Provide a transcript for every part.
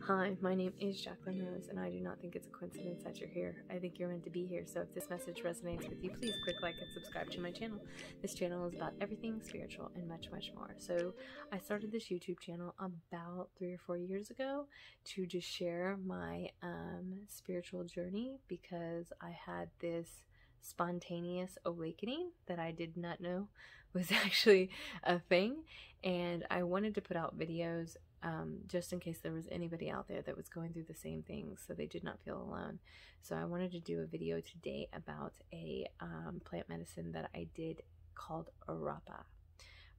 Hi, my name is Jacqueline Rose, and I do not think it's a coincidence that you're here. I think you're meant to be here, so if this message resonates with you, please click like and subscribe to my channel. This channel is about everything spiritual and much, much more. So I started this YouTube channel about 3 or 4 years ago to just share my spiritual journey, because I had this spontaneous awakening that I did not know was actually a thing, and I wanted to put out videos just in case there was anybody out there that was going through the same things, so they did not feel alone. So I wanted to do a video today about a plant medicine that I did called Rapa.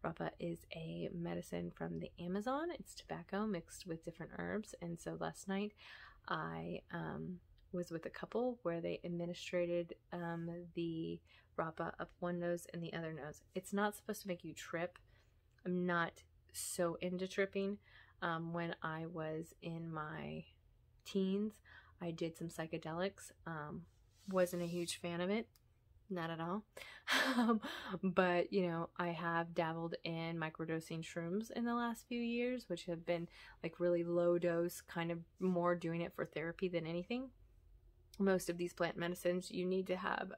Rapa is a medicine from the Amazon. It's tobacco mixed with different herbs, and so last night I was with a couple where they administrated the Rapa up one nose and the other nose. It's not supposed to make you trip. I'm not so into tripping. When I was in my teens, I did some psychedelics. Wasn't a huge fan of it. Not at all. But, you know, I have dabbled in microdosing shrooms in the last few years, which have been like really low dose, kind of more doing it for therapy than anything. Most of these plant medicines, you need to have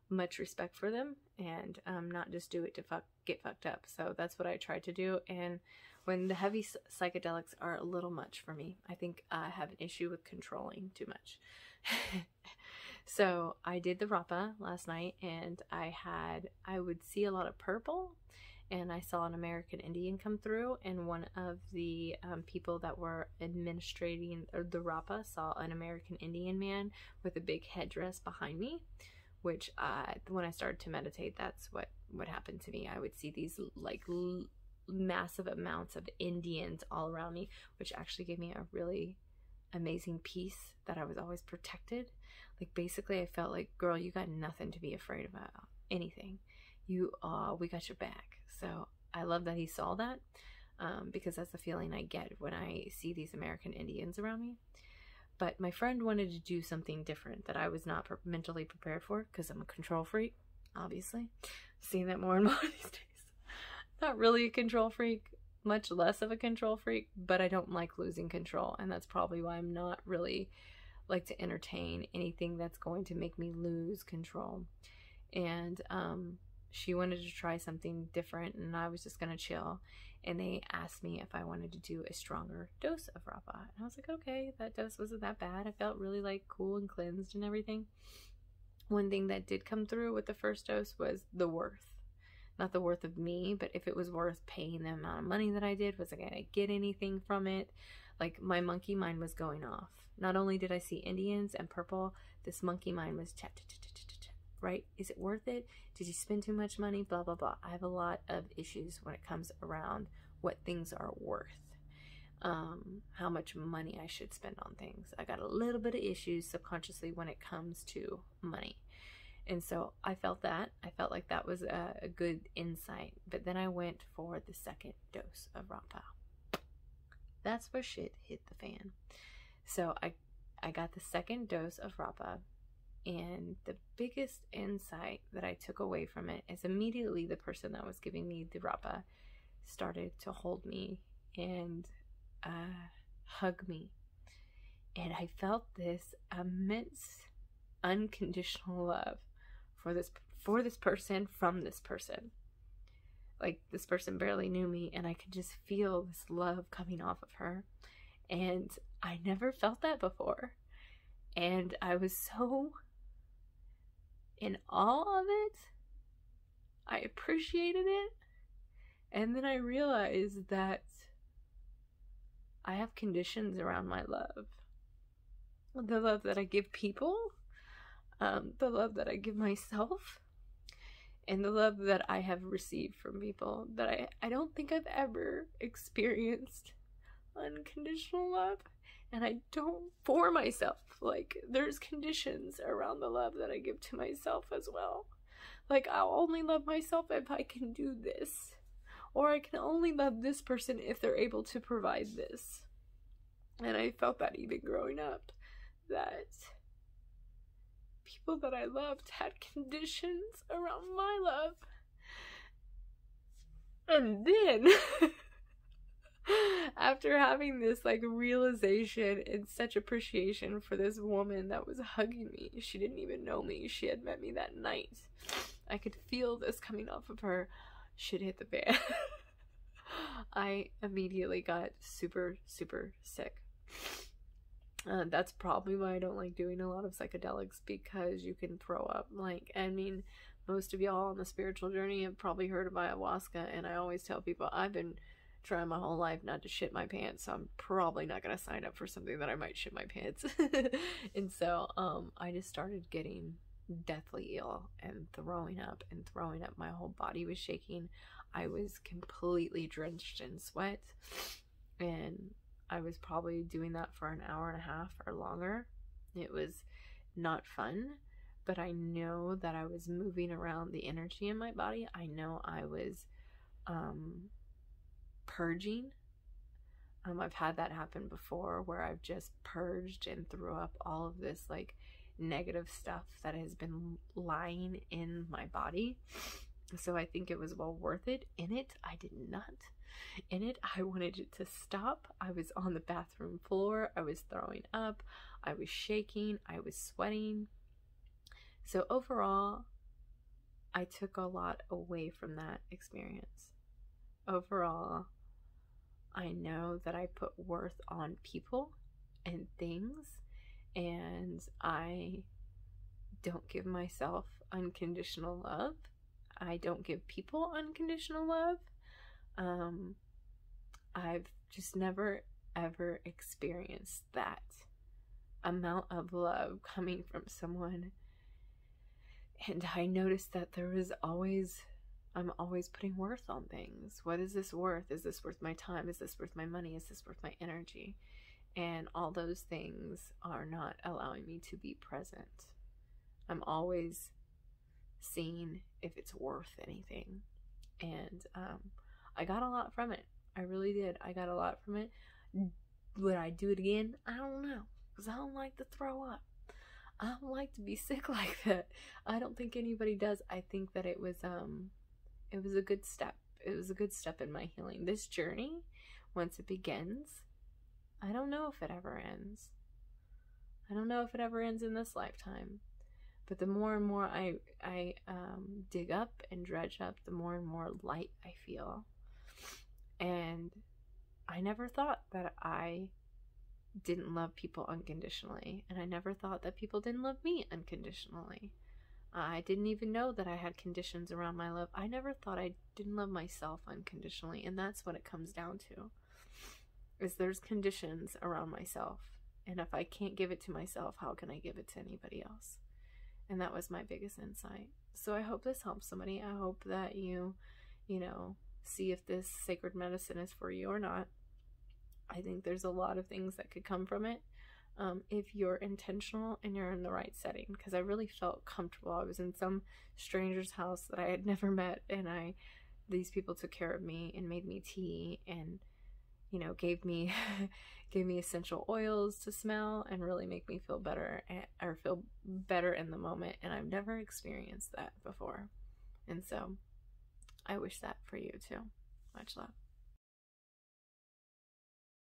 much respect for them and not just do it to get fucked up. So that's what I tried to do. And when the heavy psychedelics are a little much for me, I think I have an issue with controlling too much. So I did the Rapa last night, and I would see a lot of purple, and I saw an American Indian come through, and one of the people that were administrating the Rapa saw an American Indian man with a big headdress behind me, which when I started to meditate, that's what happened to me. I would see these like massive amounts of Indians all around me, which actually gave me a really amazing peace that I was always protected. Like basically I felt like, girl, you got nothing to be afraid about, anything. We got your back. So I love that he saw that, because that's the feeling I get when I see these American Indians around me. But my friend wanted to do something different that I was not mentally prepared for, because I'm a control freak, obviously. I'm seeing that more and more these days. Not really a control freak, much less of a control freak, but I don't like losing control, and that's probably why I'm not really like to entertain anything that's going to make me lose control. And she wanted to try something different, and I was just gonna chill, and they asked me if I wanted to do a stronger dose of Rapa, and I was like, okay, that dose wasn't that bad. I felt really like cool and cleansed and everything. One thing that did come through with the first dose was the worth. Not the worth of me, but if it was worth paying the amount of money that I did. Was I gonna get anything from it? Like, my monkey mind was going off. Not only did I see Indians and purple, this monkey mind was right? Is it worth it? Did you spend too much money? Blah, blah, blah. I have a lot of issues when it comes around what things are worth. How much money I should spend on things. I got a little bit of issues subconsciously when it comes to money. And so I felt that. I felt like that was a good insight. But then I went for the second dose of Rapé. That's where shit hit the fan. So I got the second dose of Rapé. And the biggest insight that I took away from it is immediately the person that was giving me the Rapé started to hold me and hug me. And I felt this immense unconditional love for this person from this person. Like, this person barely knew me, and I could just feel this love coming off of her. And I never felt that before. And I was so in awe of it. I appreciated it. And then I realized that I have conditions around my love. The love that I give people, the love that I give myself, and the love that I have received from people that I don't think I've ever experienced unconditional love. And I don't for myself. Like, there's conditions around the love that I give to myself as well. Like, I'll only love myself if I can do this. Or I can only love this person if they're able to provide this. And I felt that even growing up. That people that I loved had conditions around my love. And then after having this like realization and such appreciation for this woman that was hugging me. She didn't even know me. She had met me that night. I could feel this coming off of her. Shit hit the fan. I immediately got super, super sick. That's probably why I don't like doing a lot of psychedelics, because you can throw up. Like, I mean, most of y'all on the spiritual journey have probably heard of ayahuasca, and I always tell people I've been trying my whole life not to shit my pants, so I'm probably not going to sign up for something that I might shit my pants. And so I just started getting deathly ill and throwing up. My whole body was shaking. I was completely drenched in sweat, and I was probably doing that for an hour and a half or longer. It was not fun, but I know that I was moving around the energy in my body. I know I was purging. I've had that happen before, where I've just purged and threw up all of this like negative stuff that has been lying in my body. So I think it was well worth it. In it, I did not. In it, I wanted it to stop. I was on the bathroom floor. I was throwing up. I was shaking. I was sweating. So overall, I took a lot away from that experience. Overall, I know that I put worth on people and things, and I don't give myself unconditional love. I don't give people unconditional love. I've just never ever experienced that amount of love coming from someone. And I noticed that I'm always putting worth on things. What is this worth? Is this worth my time? Is this worth my money? Is this worth my energy? And all those things are not allowing me to be present. I'm always seeing if it's worth anything. And I got a lot from it. I really did. I got a lot from it. Would I do it again? I don't know, because I don't like to throw up. I don't like to be sick like that. I don't think anybody does. I think that it was a good step. It was a good step in my healing. This journey, once it begins, I don't know if it ever ends. I don't know if it ever ends in this lifetime. But the more and more I dig up and dredge up, the more and more light I feel. And I never thought that I didn't love people unconditionally. And I never thought that people didn't love me unconditionally. I didn't even know that I had conditions around my love. I never thought I didn't love myself unconditionally. And that's what it comes down to. Is there's conditions around myself. And if I can't give it to myself, how can I give it to anybody else? And that was my biggest insight. So I hope this helps somebody. I hope that you see if this sacred medicine is for you or not. I think there's a lot of things that could come from it if you're intentional and you're in the right setting. Because I really felt comfortable. I was in some stranger's house that I had never met, and these people took care of me and made me tea and gave me essential oils to smell and really make me feel better, or feel better in the moment. And I've never experienced that before. And so I wish that for you too. Much love.